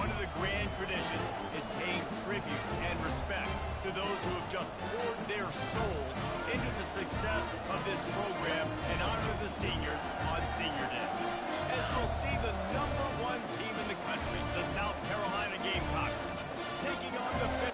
One of the grand traditions is paying tribute and respect to those who have just poured their souls into the success of this program and honor the seniors on Senior Day. As we'll see the #1 team in the country, the South Carolina Gamecocks, taking on the fifth.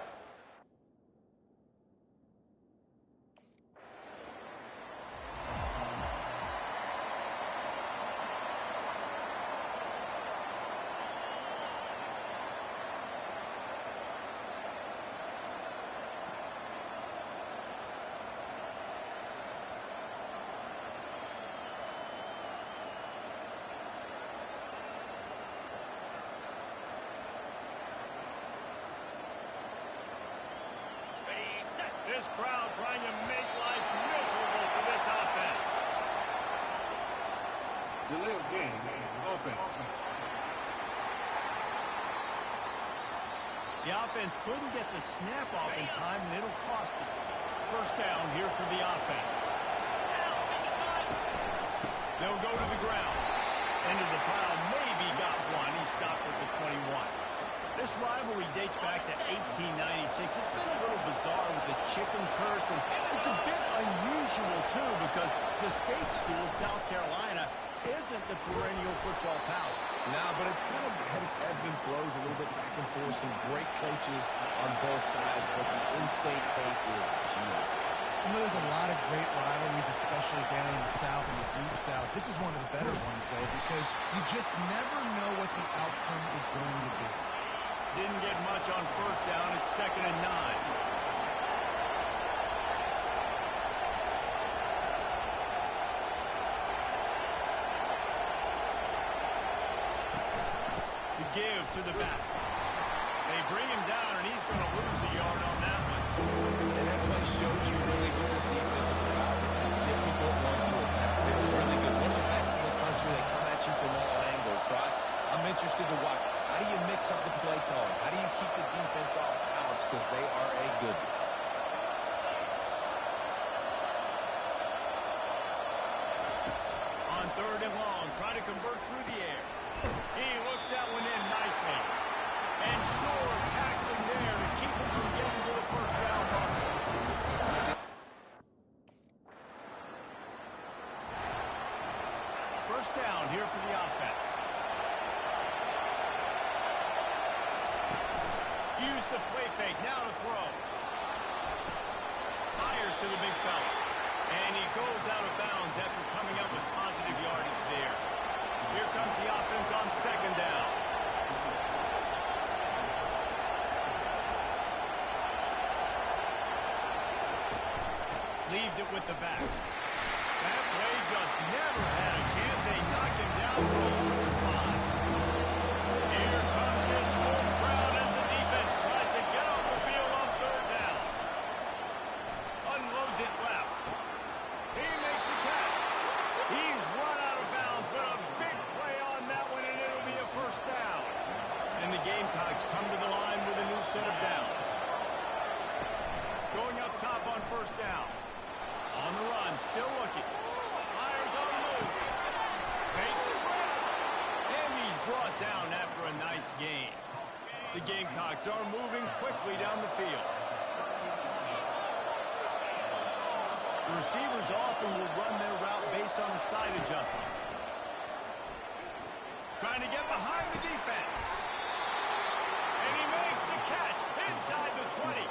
This crowd trying to make life miserable for this offense. Delay of game, offense. The offense couldn't get the snap off in time, and it'll cost them. First down here for the offense. They'll go to the ground. Into the pile, maybe got one. He stopped at the 21. This rivalry dates back to 1896. It's been a little bizarre with the chicken curse, and it's a bit unusual, too, because the state school, South Carolina, isn't the perennial football power. No, but it's kind of had its ebbs and flows, a little bit back and forth, some great coaches on both sides, but the in-state hate is beautiful. You know, there's a lot of great rivalries, especially down in the South and the Deep South. This is one of the better ones, though, because you just never know what the outcome is going to be. Didn't get much on first down. It's 2nd and 9. The give to the back. They bring him down, and he's going to lose a yard on that one. And that play shows you really what this defense is about. It's a difficult one to attack. They're really good. One of the best in the country. They come at you from all angles. So I'm interested to watch. How do you mix up the play calling? How do you keep the defense off balance? Because they are a good one. On 3rd and long, trying to convert through the air. He looks that one in nicely. And sure, tackling there to keep him from getting to the first down mark. First down here for the offense. Use the play fake, now to throw. Fires to the big fella. And he goes out of bounds after coming up with positive yardage there. Here comes the offense on 2nd down. Leaves it with the back. That play just never had a chance. They knock him down for a loss of 5. Here comes this home crowd as the defense tries to get off the field on 3rd down. Unloads it left. He makes the catch. He's run out of bounds, but a big play on that one, and it'll be a first down. And the Gamecocks come to the line with a new set of downs. Going up top on first down. On the run, still looking. Fires on the move. Makes the break. And he's brought down after a nice gain. The Gamecocks are moving quickly down the field. The receivers often will run their route based on a side adjustment. Trying to get behind the defense. And he makes the catch inside the 20.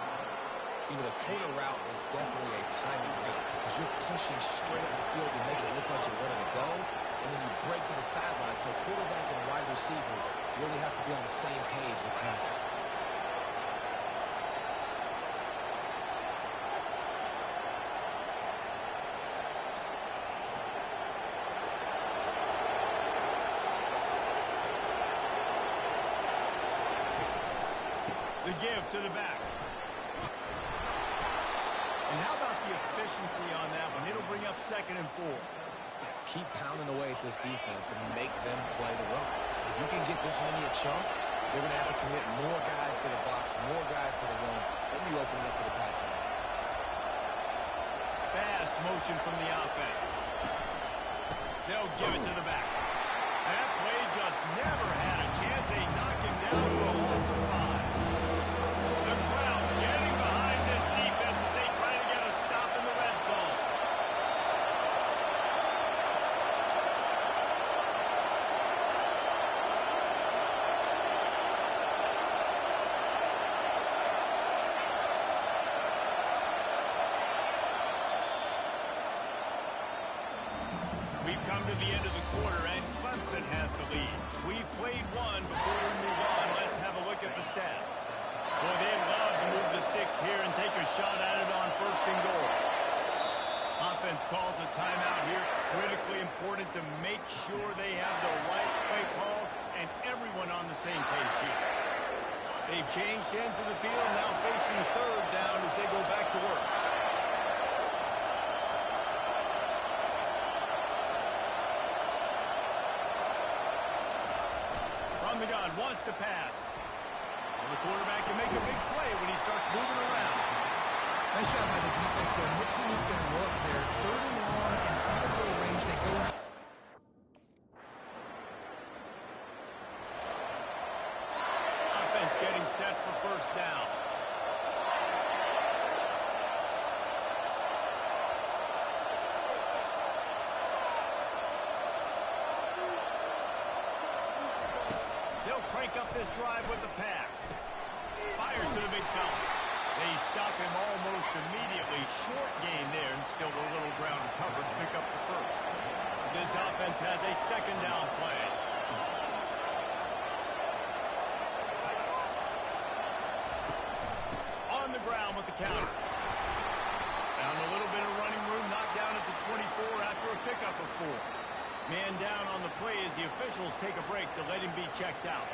You know, the corner route is definitely a timing route because you're pushing straight up the field to make it look like you're ready to go, and then you break to the sideline. So quarterback and wide receiver really have to be on the same page with timing. The give to the back. And how about the efficiency on that one? It'll bring up 2nd and 4. Keep pounding away at this defense and make them play the run. If you can get this many a chunk, they're going to have to commit more guys to the box, more guys to the run. Then you open up for the passing. Fast motion from the offense. They'll give it to the back. That play just never had a chance. They knock him down for a to the end of the quarter, and Clemson has the lead. We've played one. Before we move on, let's have a look at the stats. Boy, they'd love to move the sticks here and take a shot at it on first and goal. Offense calls a timeout here. Critically important to make sure they have the right play call and everyone on the same page here. They've changed ends of the field, now facing third down as they go back to work. From the gun, wants to pass. Well, the quarterback can make a big play when he starts moving around. Nice job by the defense there, mixing up their look there. Third and long and field goal range. They go. Offense getting set for first down. They'll crank up this drive with the pass. Fires to the big fella. They stop him almost immediately. Short gain there, and still a little ground covered to pick up the first. This offense has a second down play. On the ground with the counter. Found a little bit of running room, knocked down at the 24 after a pickup of 4. Man down on the play as the officials take a break to let him be checked out.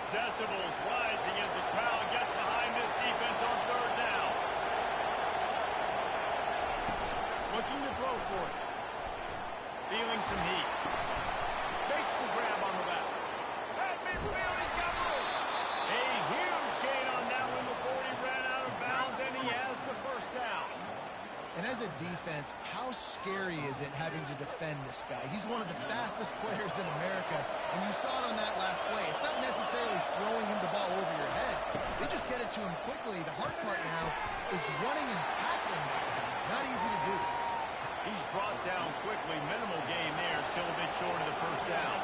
Decibels rising as the crowd gets behind this defense on third down. Looking to throw for it. Feeling some heat. Makes the grab on the back. At midfield, he's got room. A huge gain on that one before he ran out of bounds, and he has the first down. And as a defense, how scary is it having to defend this guy? He's one of the fastest players in America, and you saw it on that last play. It's not necessarily throwing him the ball over your head. They just get it to him quickly. The hard part now is running and tackling that guy. Not easy to do. He's brought down quickly. Minimal gain there. Still a bit short of the first down.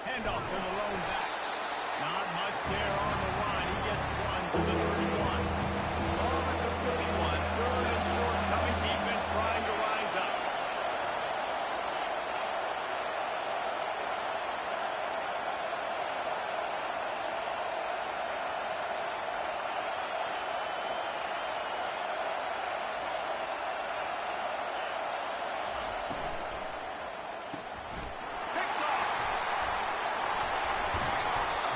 Handoff to the lone back. Not much there on the run. He gets one to the 31. Ball at the 31. Third and short. Coming defense trying to rise up. Picked off.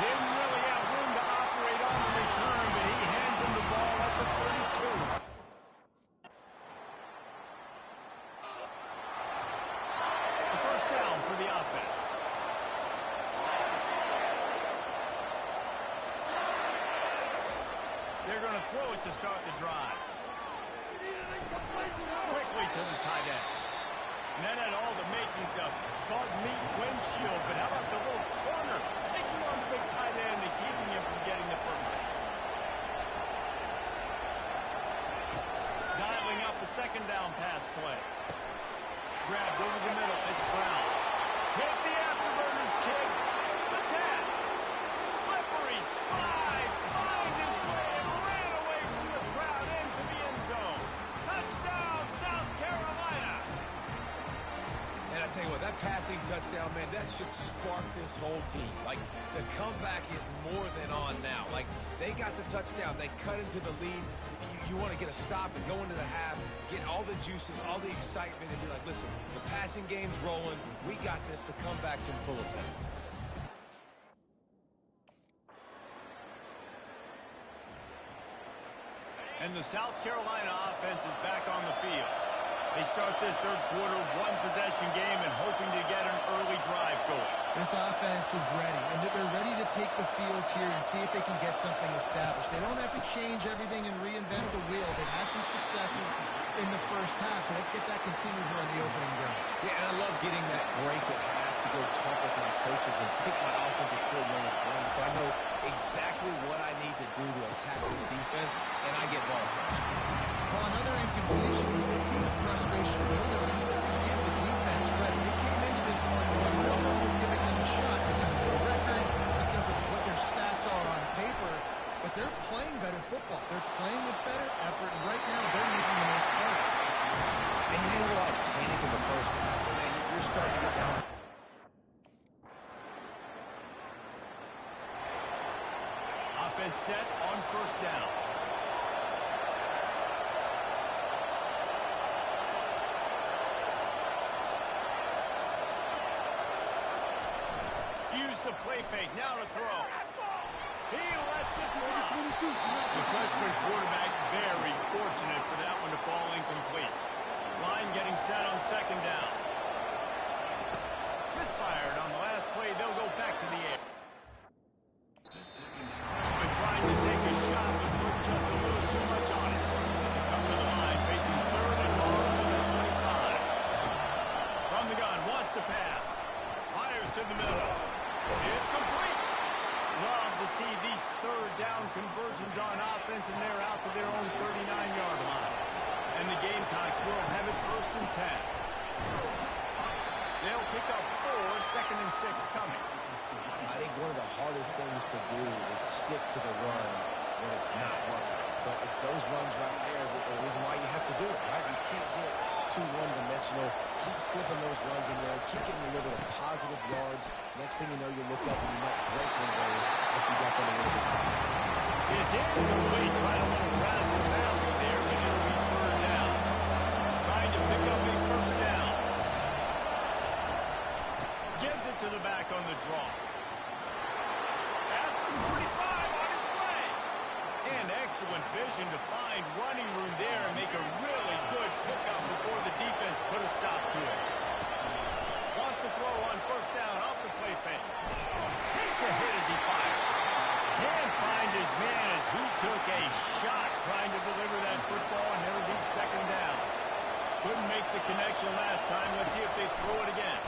Didn't really have room to operate on the return, but he hands him the ball at the 32. The first down for the offense. They're going to throw it to start the drive. Quickly to the tight end. And that had all the makings of bug meat windshield, but how about the little corner taking on the big tight end and keeping him from getting the first. Dialing up a second down pass play. Grabbed over the middle. It's Brown. Hit the afterburners kick. Attack. Slippery slide. Find his way and ran away from the crowd into the end zone. Touchdown, South Carolina. And I tell you what, that passing touchdown, man, that should spark this whole team. Like, the comeback is more than on now. Like, they got the touchdown. They cut into the lead. You want to get a stop and go into the half, get all the juices, all the excitement, and be like, listen, the passing game's rolling. We got this. The comeback's in full effect. And the South Carolina offense is back on the field. They start this third quarter one-possession game and hoping to get an early drive going. This offense is ready, and they're ready to take the field here and see if they can get something established. They don't have to change everything and reinvent the wheel. They've had some successes in the first half, so let's get that continued here on the opening drive. Yeah, and I love getting that break at half to go talk with my coaches and pick my offensive coordinator's brain so I know exactly what I need to do to attack this defense, and I get ball first. Well, another incompletion. You can see the frustration building. You have to give the defense credit. They came into this one knowing no one was giving them a shot because of the record, because of what they're playing better football. They're playing with better effort, and right now they're making the most points. And you didn't allow panic in the first half. Man, you're starting to get down. Offense set on first down. Use the play fake. Now to throw. He lets it fly. The freshman quarterback very fortunate for that one to fall incomplete. Line getting set on second down. Misfired on the last play. They'll go back to the air. Freshman trying to take a shot, but put just a little too much on it. Come to the line, facing third and long from the 25. From the gun, wants to pass. Fires to the middle. It's complete. Love to see these third down conversions on offense, and they're out to their own 39-yard line. And the Gamecocks will have it first and 10. They'll pick up 4, second and 6 coming. I think one of the hardest things to do is stick to the run when it's not working. But it's those runs right there that are the reason why you have to do it, right? You can't get too one-dimensional. Keep slipping those runs in there. Keep getting a little bit of positive yards. Next thing you know, you look up and you might break one of those, but you got them a little bit tight. It's incomplete. Trying a little razzle-dazzle there, but it'll be third down. Trying to pick up a first down. Gives it to the back on the draw. At the 45 on its way. And excellent vision to find running room there and make a really good pickup before the defense put a stop to it. Wants to throw on first down off the play fake. Takes a hit as he fires. Can't find his man as he took a shot trying to deliver that football, and it'll be second down. Couldn't make the connection last time. Let's see if they throw it again.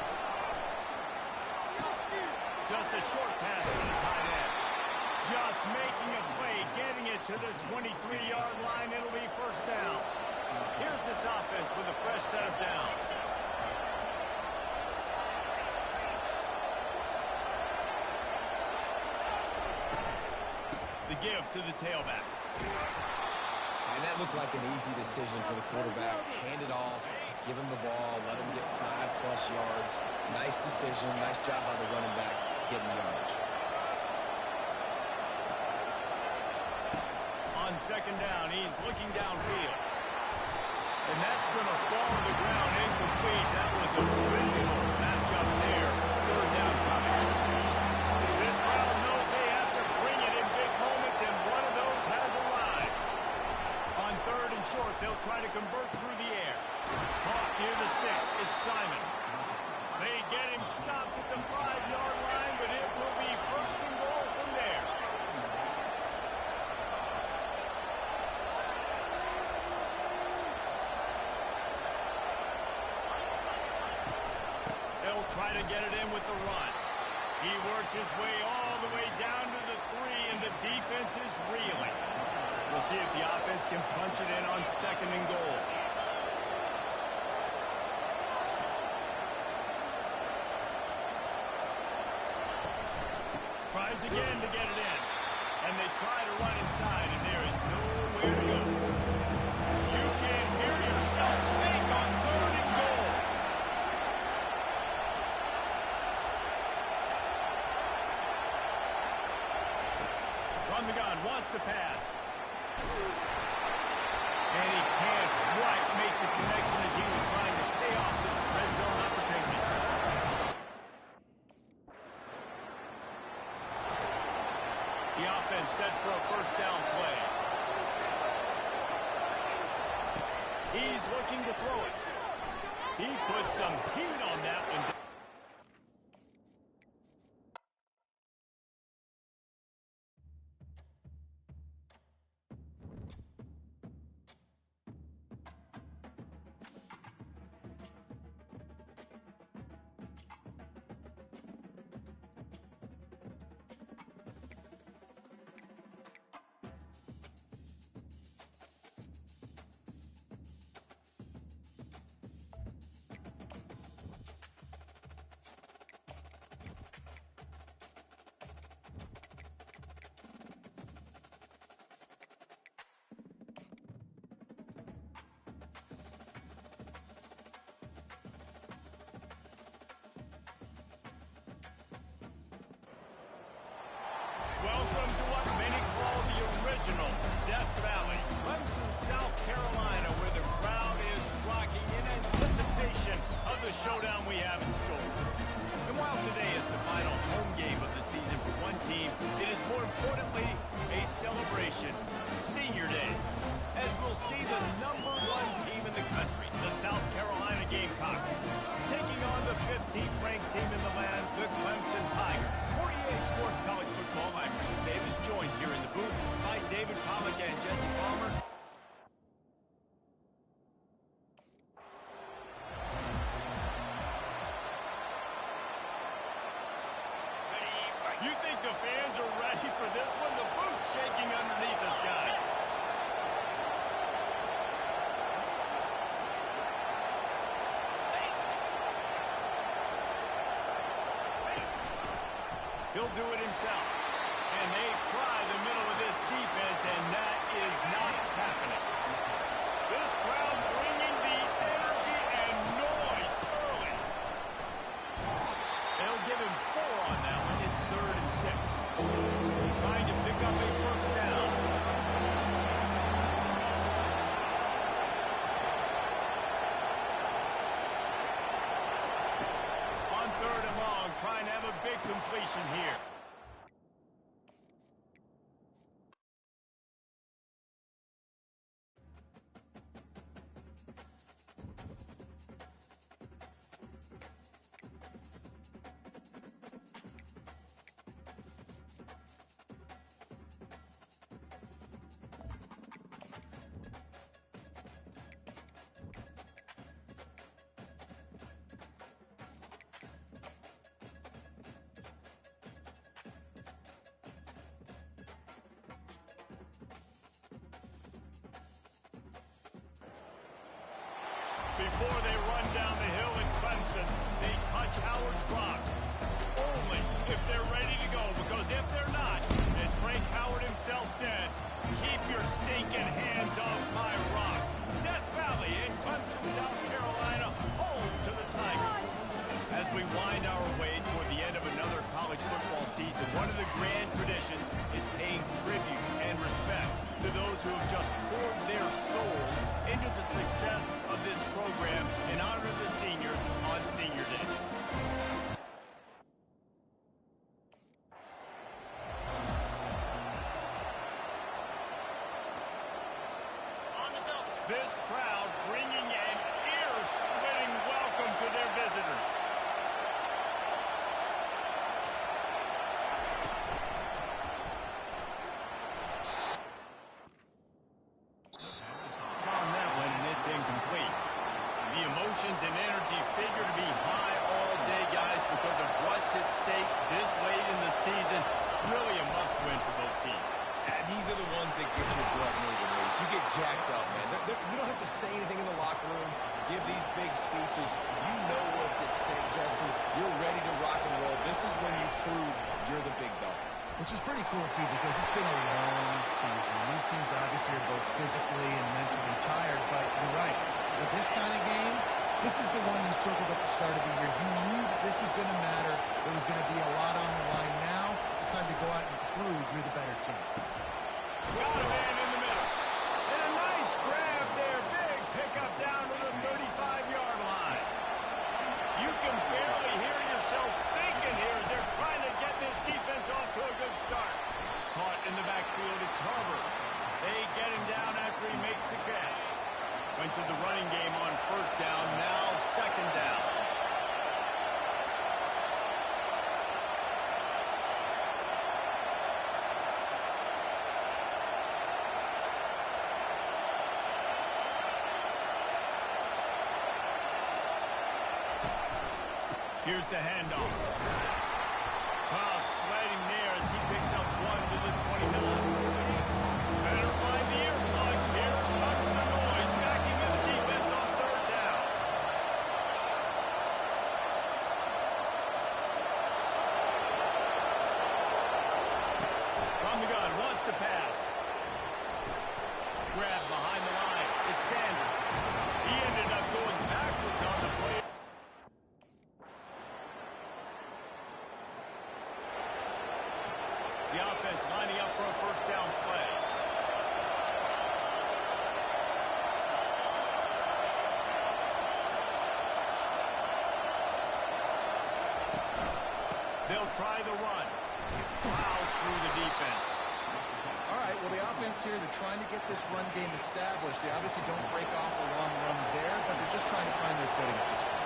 Just a short pass to the tight end. Just making a play, getting it to the 23-yard line. It'll be first down. Here's this offense with a fresh set of downs. The give to the tailback. And that looked like an easy decision for the quarterback. Hand it off, give him the ball, let him get 5+ yards. Nice decision, nice job by the running back getting the yardage. On second down, he's looking downfield. And that's going to fall to the ground incomplete. That was a physical matchup there. Third down coming. This crowd knows they have to bring it in big moments, and one of those has arrived. On third and short, they'll try to convert through the air. Caught near the sticks. It's Simon. They get him stopped at the 5-yard line, but it will be first and goal from there. They'll try to get it in with the run. He works his way all the way down to the 3, and the defense is reeling. We'll see if the offense can punch it in on second and goal. Tries again to get it in. And they try to run inside, and there is nowhere to go. You can hear yourself think on third and goal. From the gun, wants to pass. And he can't quite make the connection as he was trying to pay off this red zone opportunity. The offense set for a first down play. He's looking to throw it. He put some heat on that one. He'll do it himself. And they try the middle of this defense, and that is not happening. This crowd bringing the energy and noise early. They'll give him 4 on that one. It's 3rd and 6. Trying to pick up a first down. On 3rd and long, trying to have a big completion here. Before they run down the hill in Clemson, they touch Howard's rock. Only if they're ready to go, because if they're not, as Frank Howard himself said, keep your stinking hands off my rock. Death Valley in Clemson, South Carolina, home to the Tigers. As we wind our way toward the end of another college football season, one of the grand traditions is paying tribute and respect to those who have just poured their souls into the success of this program in honor of the seniors on Senior Day. This crowd bringing an ear-splitting welcome to their visitors. Incomplete. The emotions and energy figure to be high all day, guys, because of what's at stake this late in the season. Really a must-win for both teams. These are the ones that get your blood moving, Reese. You get jacked up, man. You don't have to say anything in the locker room, give these big speeches. You know what's at stake, Jesse. You're ready to rock and roll. This is when you prove you're the big dog. Which is pretty cool, too, because it's been a long season. These teams obviously are both physically and mentally tired, but you're right. With this kind of game, this is the one you circled at the start of the year. You knew that this was going to matter. There was going to be a lot on the line. Now it's time to go out and prove you're the better team. Got a man in the middle. And a nice grab there. Big pickup down to the 35-yard line. You can barely hear yourself thinking here as they're trying to get this defense off to a good start. Caught in the backfield, it's Herbert. They get him down after he makes the catch. Went to the running game on first down, now second down. Here's the handoff. Crowd sliding there as he picks up 1 to the 29. Better find the earplugs here. Comes the noise, backing this defense on third down. From the gun, wants to pass. Grab behind the line. It's Sanders. He ended up going backwards on the play. The offense lining up for a first down play. They'll try the run. Plows through the defense. All right, well, the offense here, they're trying to get this run game established. They obviously don't break off a long run there, but they're just trying to find their footing at this point.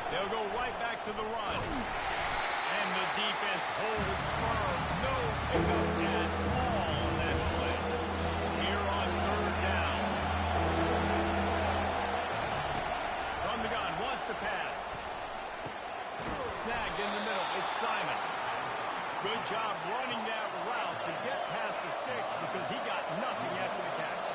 They'll go right back to the run. And the defense holds firm. No pickup at all on that play. Here on third down. From the gun, wants to pass. Snagged in the middle. It's Simon. Good job running that route to get past the sticks because he got nothing after the catch.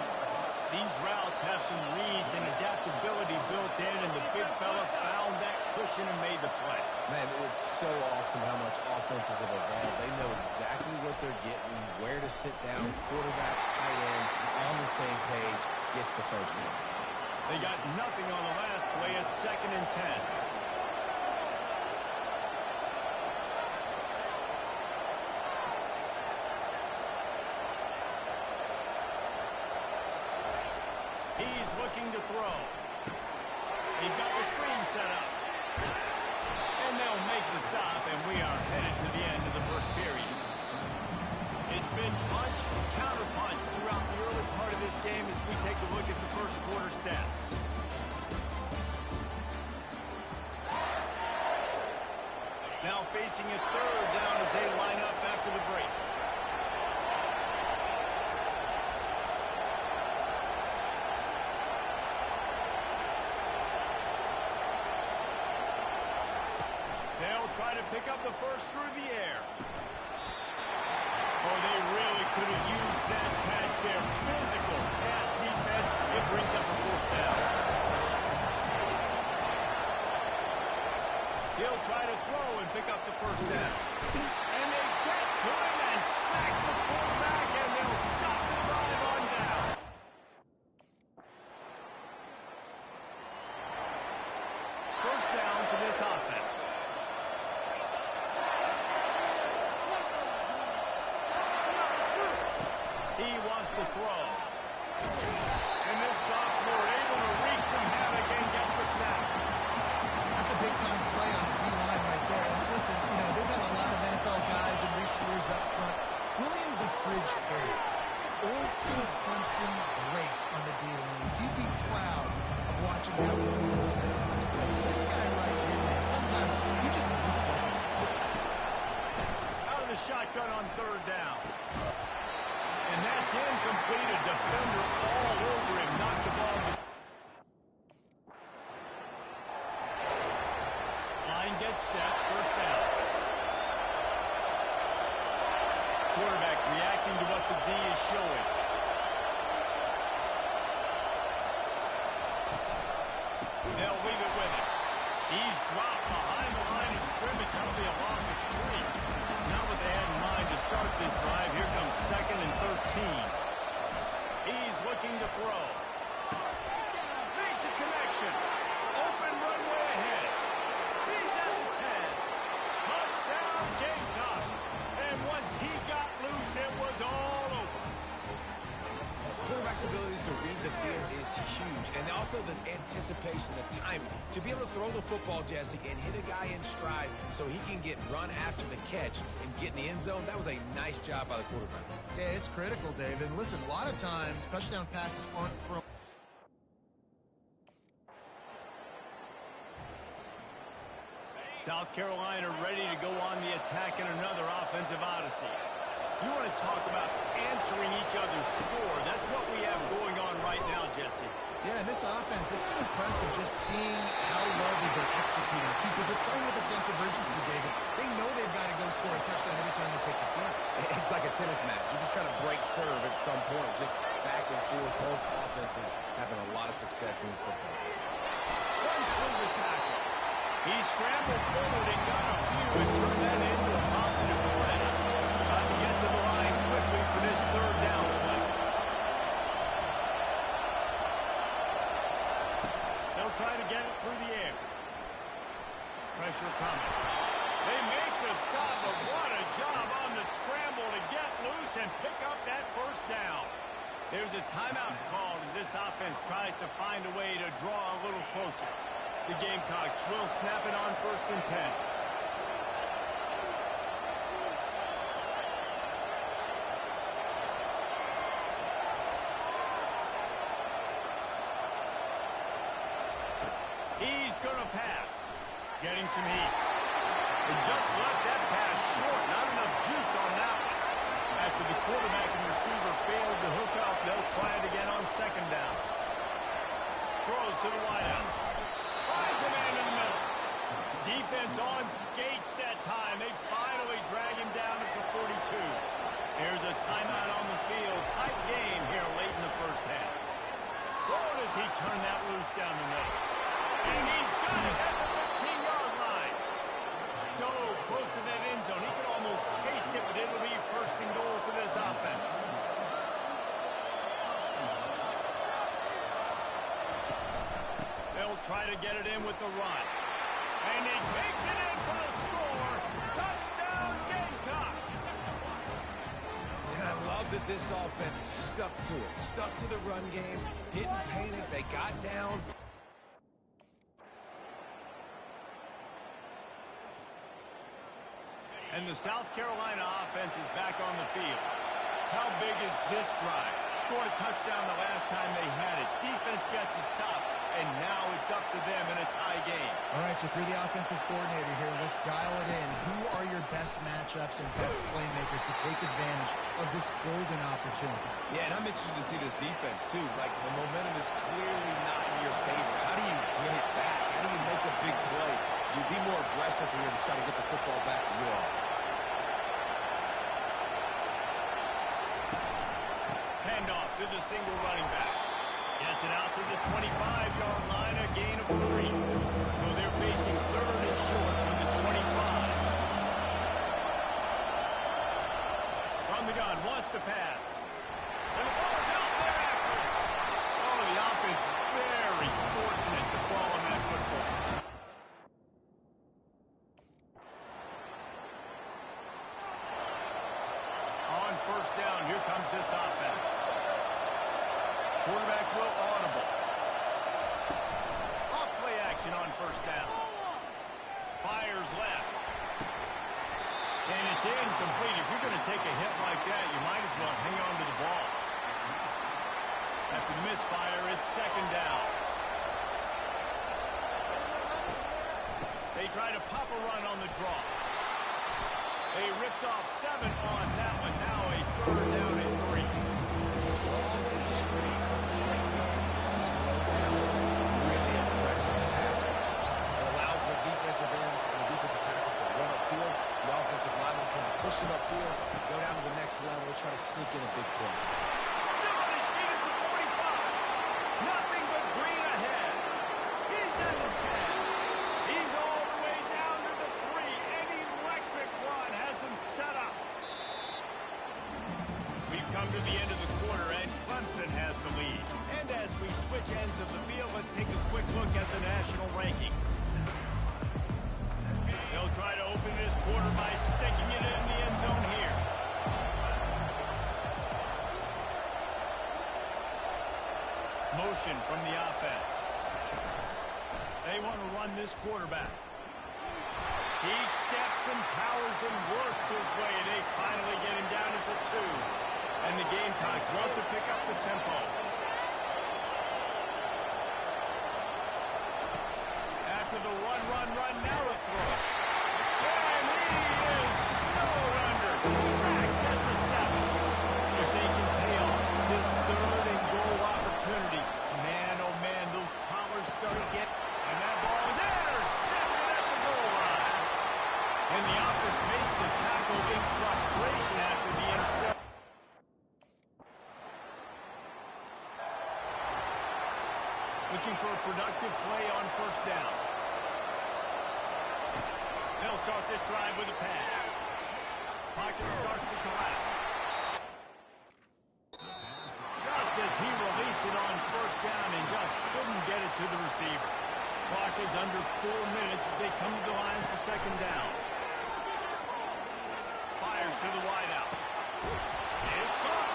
These routes have some reads and adaptability built in, and the big fella found that cushion and made the play. Man, it's so awesome how much offenses have evolved. They know exactly what they're getting, where to sit down, quarterback, tight end, on the same page, gets the first down. They got nothing on the last play. It's 2nd and 10. He's looking to throw. He got the screen set up. And they'll make the stop, and we are headed to the end of the first period. It's been punch, counter-punch throughout the early part of this game as we take a look at the first quarter stats. Now facing a 3rd down as they line up after the break. They'll try to pick up the first through the air. Oh, they really could have used that catch there. Physical pass defense. It brings up a 4th down. He'll try to throw and pick up the first down. And they get to him and sack the quarterback, and they'll stop the drive on down. First down for this offense. He wants to throw. And this sophomore able to wreak some havoc and get the sack. That's a big-time play on the D-line right there. And listen, you know, they've had a lot of NFL guys in recent years up front. William the Fridge Third, old-school Clemson great on the D-line. You'd be proud of watching that performance on the defense. But this guy right here, man, sometimes he just looks like a out of the shotgun on 3rd down. And that's incomplete. A defender all over him. Knocked the ball. Line gets set. First down. Quarterback reacting to what the D is showing. They'll leave it with him. He's dropped behind the line of scrimmage. That'll be a loss of 3. Not what they had in mind to start this drive. Here comes 2nd and 13. He's looking to throw. Makes a connection. Open runway ahead. He's at the 10. Touchdown Gamecock. And once he got loose, it was all over. Quarterback's abilities to read the field is huge, and also the anticipation, the timing. To be able to throw the football, Jesse, and hit a guy in stride so he can get run after the catch and get in the end zone, that was a nice job by the quarterback. Yeah, it's critical, David. And listen, a lot of times touchdown passes aren't thrown. South Carolina ready to go on the attack in another offensive odyssey. You want to talk about answering each other's score. That's what we have going on right now, Jesse. Yeah, in this offense, it's been impressive just seeing how well they've been executing, too, because they're playing with a sense of urgency, David. They know they've got to go score a touchdown every time they take the field. It's like a tennis match. You're just trying to break serve at some point, just back and forth. Both offenses having a lot of success in this football game. Runs through the tackle. He scrambled forward and got a few and turned that into a positive play. Got to get to the line quickly for this 3rd down play. They'll try to get it through the air. Pressure coming. They make the stop, but what a job on the scramble to get loose and pick up that first down. There's a timeout called as this offense tries to find a way to draw a little closer. The Gamecocks will snap it on 1st and 10. He's going to pass. Getting some heat. They just left that pass short. Not enough juice on that one. After the quarterback and receiver failed to hook up, they'll try it again on 2nd down. Throws to the wideout. Finds a man in the middle. Defense on skates that time. They finally drag him down at the 42. Here's a timeout on the field. Tight game here late in the first half. down the middle. And he's got it at the 15-yard line. So close to that end zone. He could almost taste it, but it'll be first and goal for this offense. They'll try to get it in with the run. And he takes it in for the score. Touchdown, Gamecocks! And I love that this offense stuck to it. Stuck to the run game. Didn't panic. They got down. And the South Carolina offense is back on the field. How big is this drive? Scored a touchdown the last time they had it. Defense gets a stop, and now it's up to them in a tie game. All right, so through the offensive coordinator here, let's dial it in. Who are your best matchups and best playmakers to take advantage of this golden opportunity? Yeah, and I'm interested to see this defense, too. Like, the momentum is clearly not in your favor. How do you get it back? How do you make a big play? You be more aggressive here to try to get the football back to your offense. Handoff to the single running back. Gets it out to the 25-yard line, a gain of 3. So they're facing third and short from the 25. From the gun, wants to pass. And the ball's out there after it. Oh, the offense very fortunate to fall on that football. On first down, here comes this offense. Quarterback will audible. Off play action on first down. Fires left. And it's incomplete. If you're going to take a hit like that, you might as well hang on to the ball. After the misfire, it's second down. They try to pop a run on the draw. They ripped off 7 on that one. Now a third down and 3. Draws and screens. Great way to slow down really aggressive pass rushers. It allows the defensive ends and the defensive tackles to run upfield. The offensive lineman can push it upfield, go down to the next level, try to sneak in a big play. Still on his feet at the 45. Nothing but green ahead. He's at the 10. He's all the way down to the 3. An electric run has him set up. We've come to the end of the quarter, and Clemson has the lead. And as we switch ends of the field, let's take a quick look at the national rankings. They'll try to open this quarter by sticking it in the end zone here. Motion from the offense. They want to run this quarterback. He steps and powers and works his way. They finally get him down at the 2. And the Gamecocks want to pick up the tempo. After the run, now a throw. And he is snowed under. Sacked at the 7. If they can pay off this third and goal opportunity, man, oh man, those collars start to get, and that ball is intercepted at the goal line. And the offense makes the tackle in frustration after the interception. Looking for a productive play on first down. They'll start this drive with a pass. Pocket starts to collapse. Just as he released it on first down and just couldn't get it to the receiver. Clock is under 4 minutes as they come to the line for second down. Fires to the wideout. It's caught.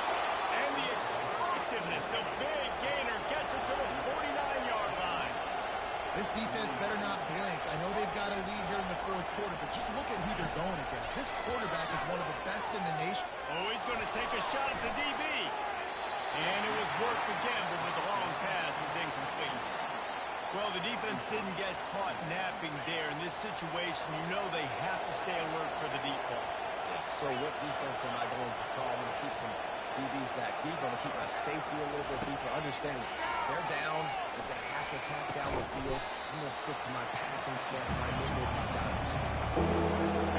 And the explosiveness, the big gainer gets it to the 49-yard line. This defense better not blink. I know they've got a lead here in the fourth quarter, but just look at who they're going against. This quarterback is one of the best in the nation. Oh, he's going to take a shot at the DB. And it was worth the gamble, but the long pass is incomplete. Well, the defense didn't get caught napping there. In this situation, you know they have to stay alert for the deep ball. Yeah, so what defense am I going to call? I'm going to keep some DBs back deep. I'm going to keep my safety a little bit deeper. Understanding they're down. They're going to have to attack down the field. I'm going to stick to my passing sets, my nickels, my dimes.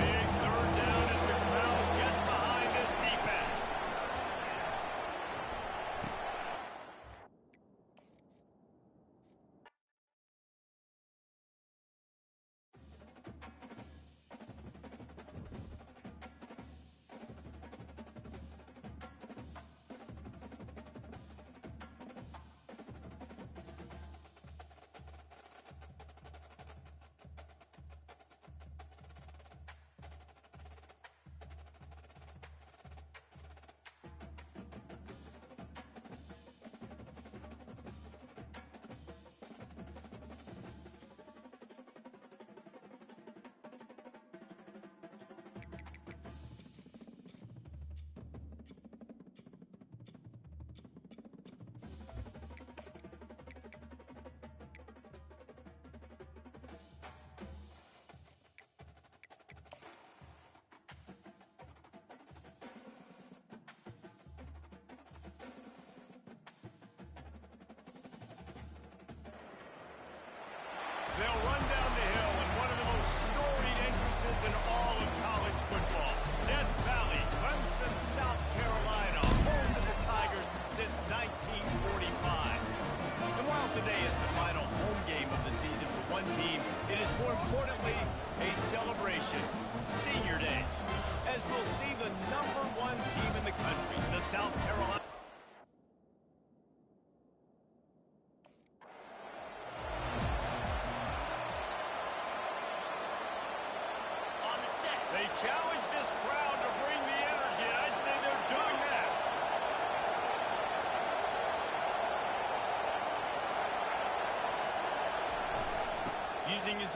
Big third down as the crowd gets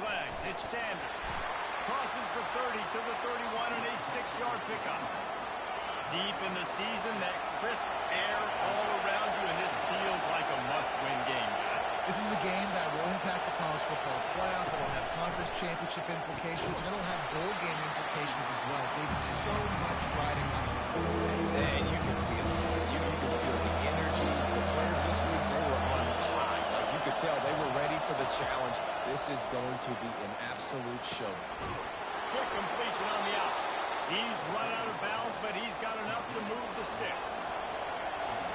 legs. It's Sanders. Crosses the 30 to the 31 and a 6-yard pickup. Deep in the season, that crisp air all around you, and this feels like a must-win game, guys. This is a game that will impact the college football playoff. It'll have conference championship implications, and it'll have bowl game implications as well. David, so much riding on the points. And you can feel it. You can feel the energy. The players this week, they were on high. Like you could tell they were ready for the challenge. This is going to be an absolute showdown. Quick completion on the out. He's run out of bounds, but he's got enough to move the sticks.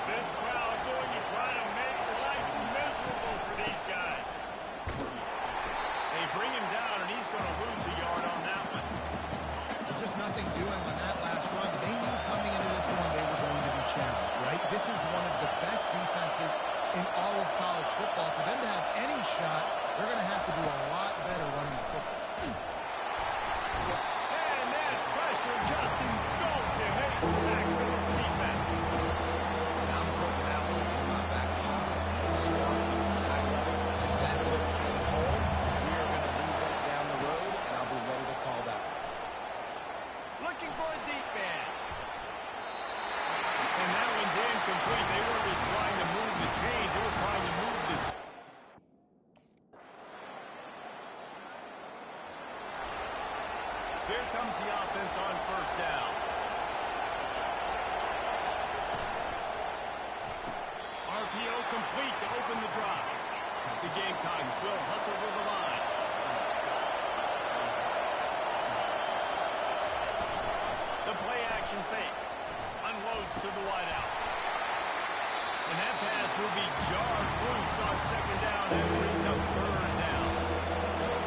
This crowd going to try to make life miserable for these guys. They bring him down, and he's going to lose a yard on that one. Just nothing doing on that last run. They knew coming into this one they were going to be challenged, right? This is one of the best defenses in all of college football. For them to have any shot, they're going to have to do a lot better running the football. And that pressure just engulfed him. A sack for this defense. I'm putting that one in my back pocket. Smart. I love it. That blitz came home. We are going to leave that down the road, and I'll be ready to call that one. Looking for a deep man. And that one's incomplete. They weren't just trying to move the chains. They were trying to move this. Here comes the offense on first down. RPO complete to open the drive. The Gamecocks will hustle to the line. The play action fake. Unloads to the wideout. And that pass will be jarred loose on second down and brings up third down.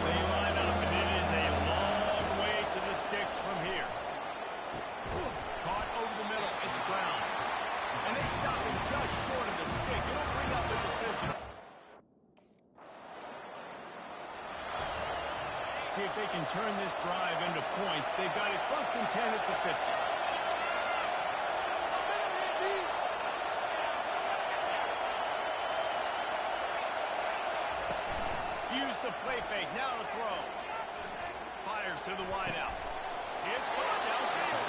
They line up, and it is a long way to the sticks from here. Caught over the middle. It's Brown. And they stop him just short of the stick. It'll bring up a decision. See if they can turn this drive into points. They've got it first and 10 at the 50. Use the play fake. Now to throw. Fires to the wideout. It's caught downfield.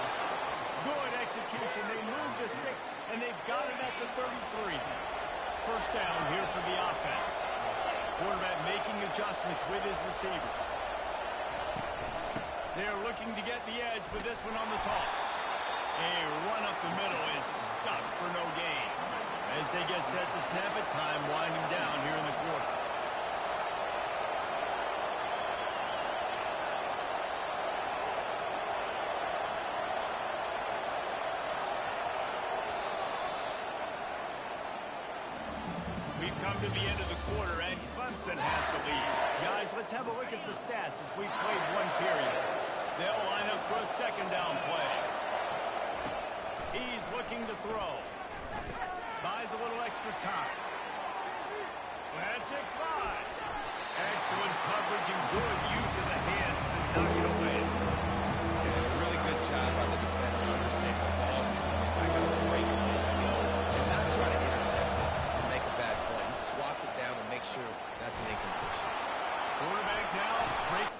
Good execution. They move the sticks, and they've got it at the 33. First down here for the offense. Quarterback making adjustments with his receivers. They're looking to get the edge with this one on the toss. A run up the middle is stuck for no gain. As they get set to snap it, time winding down here in the quarter. We've come to the end of the quarter, and Clemson has the lead. Guys, let's have a look at the stats as we've played one period. They'll line up for a second down play. He's looking to throw. Buys a little extra time. That's it, Clyde. Excellent coverage and good use of the hands to knock it away. Yeah, a really good job by the defense to understand the ball is coming back out of the regular go and not try to intercept it and make a bad play. He swats it down and makes sure that's an incompletion. Quarterback now, break.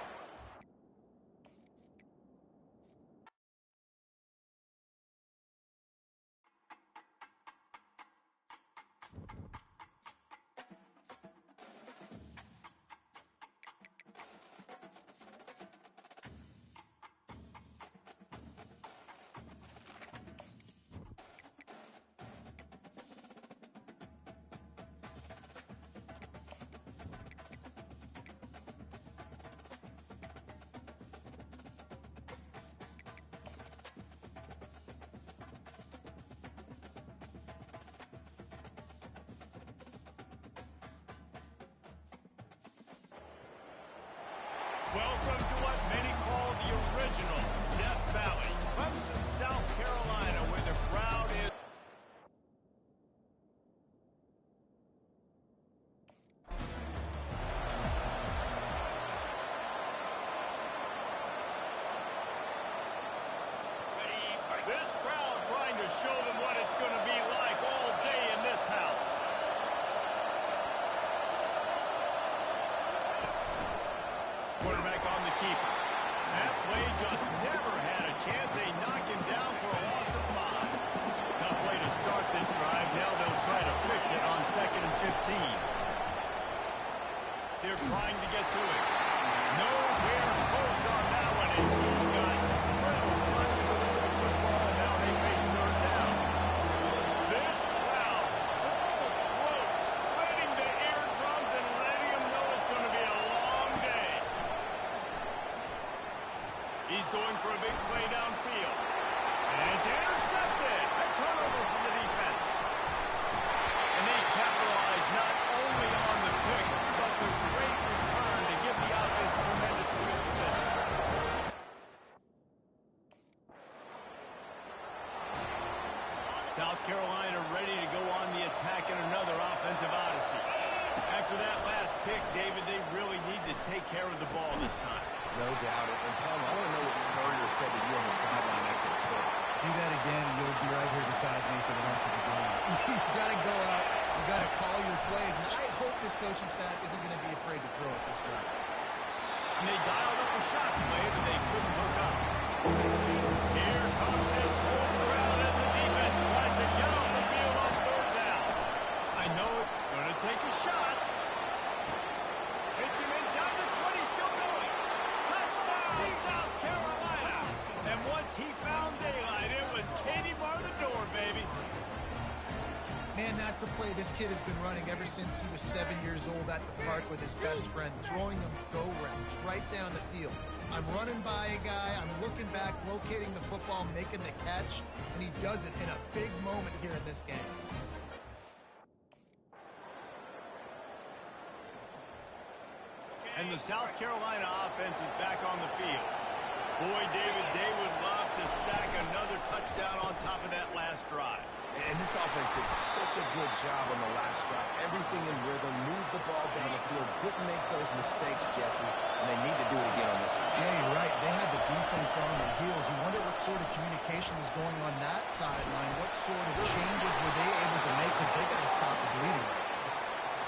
Welcome to what many call the original Death Valley, Clemson, South Carolina, where the crowd is. This crowd trying to show them what it's going to be like all day in this house. Quarterback on the keeper. That play just never had a chance. They knock him down for a loss of 5. Tough way to start this drive. Now they'll try to fix it on 2nd and 15. They're trying to get to it. Nowhere close on that one as he got drilled trying to deliver the football, and now they face 3rd down. This crowd full throat, splitting the eardrums and letting them know it's going to be a long day. He's going for a big play downfield. And it's intercepted. A turnover from the defense. And they capitalize not only on the pick, but the great return to give the offense tremendous field position. South Carolina ready to go on the attack in another offensive odyssey. After that last pick, David, they really need to take care of the ball this time. No doubt. And Tom, I want to know what Spurrier said to you on the sideline after the pick. Do that again, and you'll be right here beside me for the rest of the game. You got to go out. You got to call your plays, and I hope this coaching staff isn't going to be afraid to throw it this way. And they dialed up a shot play, but they couldn't hook up. Here comes this whole crowd as the defense tries to get off the field on 3rd down. I know it. Going to take a shot. Hits him inside the 20, still going. Touchdown, South Carolina. And once he found daylight, it was Katie bar the door, baby. Man, that's a play this kid has been running ever since he was 7 years old at the park with his best friend, throwing him go routes right down the field. I'm running by a guy, I'm looking back, locating the football, making the catch, and he does it in a big moment here in this game. And the South Carolina offense is back on the field. Boy, David, they would love to stack another touchdown on top of that last drive. And this offense did such a good job on the last drive. Everything in rhythm, moved the ball down the field, didn't make those mistakes, Jesse, and they need to do it again on this one. Yeah, you're right. They had the defense on their heels. You wonder what sort of communication was going on that sideline. What sort of changes were they able to make because they got to stop the bleeding.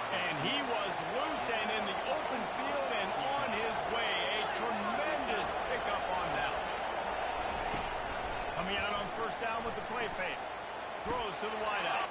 And he was loose and in the open field and on his way. A tremendous pickup on that. Coming out on 1st down with the play fake. Throws to the wideout.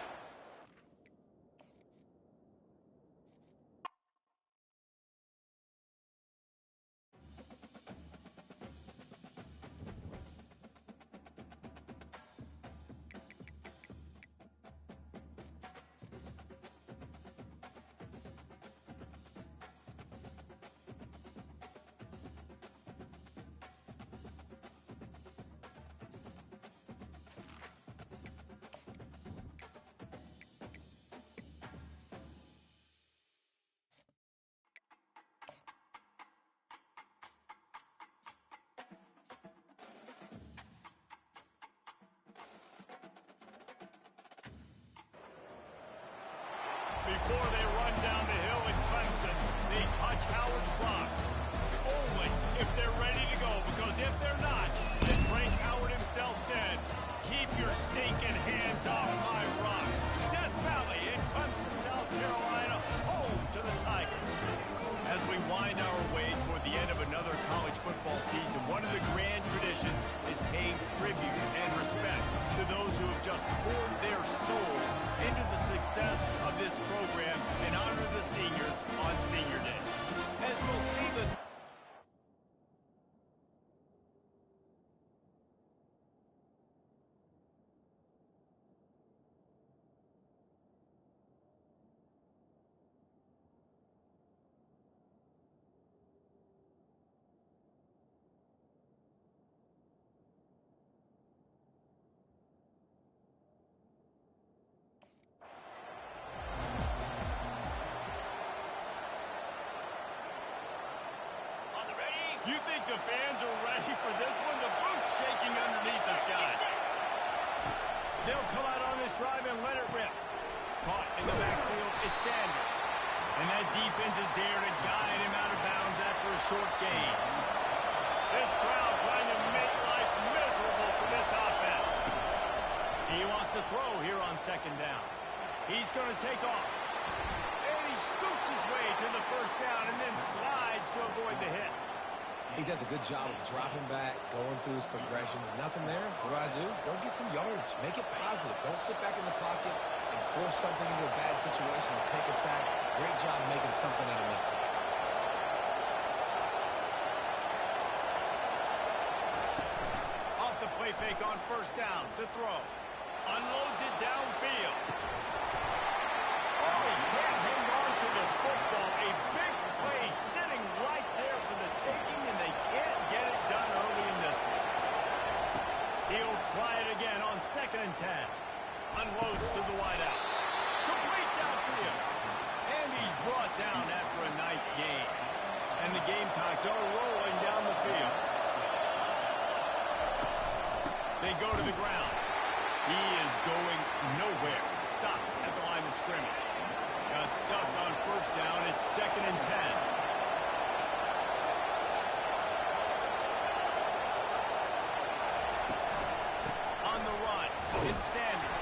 Before they run down the hill in Clemson, they touch Howard's block. Only if they're ready to go, because if they're not, as Frank Howard himself said, keep your stinking hands off my rock. Death Valley in Clemson, South Carolina, home to the Tigers. As we wind our way toward the end of another college football season, one of the grand traditions is paying tribute and respect to those who have just poured their souls into the success of this program and honor the seniors on Senior Day. As we'll see the You think the fans are ready for this one? The booth's shaking underneath us, guys. They'll come out on this drive and let it rip. Caught in the backfield, it's Sanders. And that defense is there to guide him out of bounds after a short gain. This crowd trying to make life miserable for this offense. He wants to throw here on 2nd down. He's going to take off. And he scoots his way to the 1st down and then slides to avoid the hit. He does a good job of dropping back, going through his progressions. Nothing there. What do? Go get some yardage. Make it positive. Don't sit back in the pocket and force something into a bad situation or take a sack. Great job making something out of nothing. Off the play fake on first down to throw. Unloads it downfield. Oh, he can't hang on to the football. A big play sitting right there for the taking, and they can't get it done early in this one. He'll try it again on 2nd and 10. Unloads to the wideout. Complete downfield. And he's brought down after a nice gain. And the Gamecocks are rolling down the field. They go to the ground. He is going nowhere. Stop at the line of scrimmage. Got stuffed on first down. It's 2nd and 10. On the run, it's Sanders.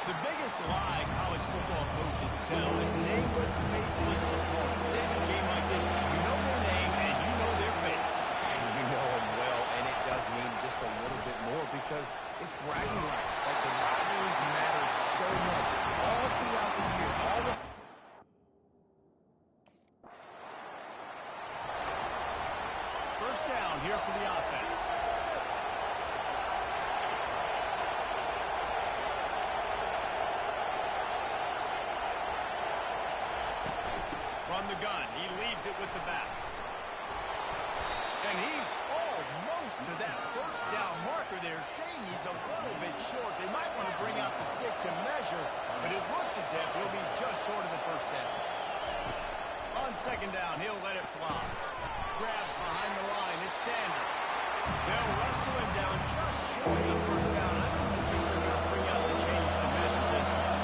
The biggest lie college football coaches tell is nameless, faceless opponents. In a game like this, you know their name and you know their face. And you know him well, and it does mean just a little bit more because it's bragging rights. Like the rivalries matter so much all throughout the year. First down here for the offense. From the gun, he leaves it with the back. And he's almost to that first down marker there, saying he's a little bit short. They might want to bring out the sticks and measure, but it looks as if he'll be just short of the first down. On 2nd down, he'll let it fly. Grab behind the line, it's Sanders. They'll wrestle him down just short of the first down. I don't think they're going to bring out the chains to measure this one.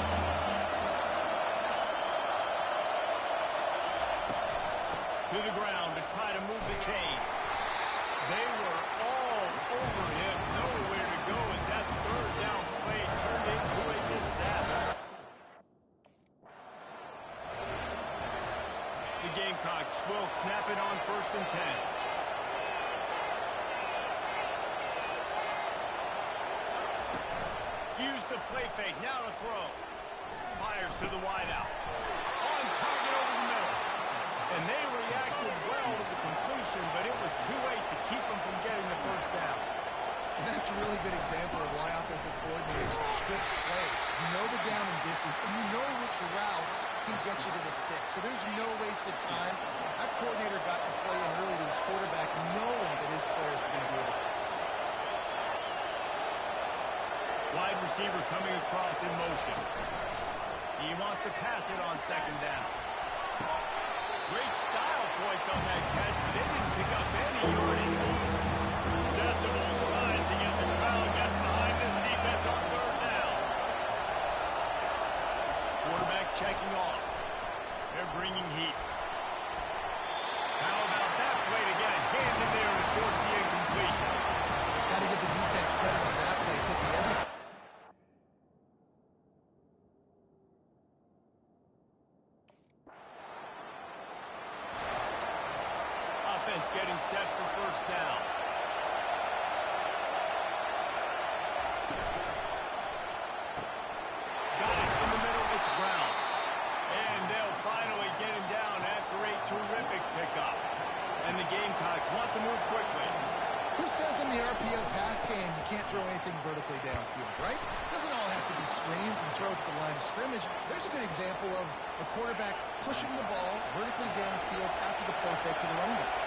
To the ground to try to move the chains. They were all over him. Nowhere to go as that 3rd down play turned into a disaster. The Gamecocks will snap it on 1st and 10. Use the play fake, now to throw. Fires to the wideout. On target over the middle. And they reacted well to the completion, but it was too late to keep them from getting the first down. And that's a really good example of why offensive coordinators script plays. You know the down and distance, and you know which routes can get you to the stick. So there's no wasted time. That coordinator got the play in early to his quarterback, knowing that his players were going to be able to execute. Wide receiver coming across in motion. He wants to pass it on 2nd down. Great style points on that catch, but they didn't pick up any yardage. Decibels rising as the crowd gets behind this defense on 3rd down. Quarterback checking off. They're bringing heat. How about that play to get a hand in there and force the incompletion? Got to give the defense credit on that play, taking everything. Offense getting set for first down. Got it in the middle, it's Brown. And they'll finally get him down after a terrific pickup. And the Gamecocks want to move quickly. Who says in the RPO pass game you can't throw anything vertically downfield, right? Doesn't all have to be screens and throws at the line of scrimmage. There's a good example of a quarterback pushing the ball vertically downfield after the play fake to the running back.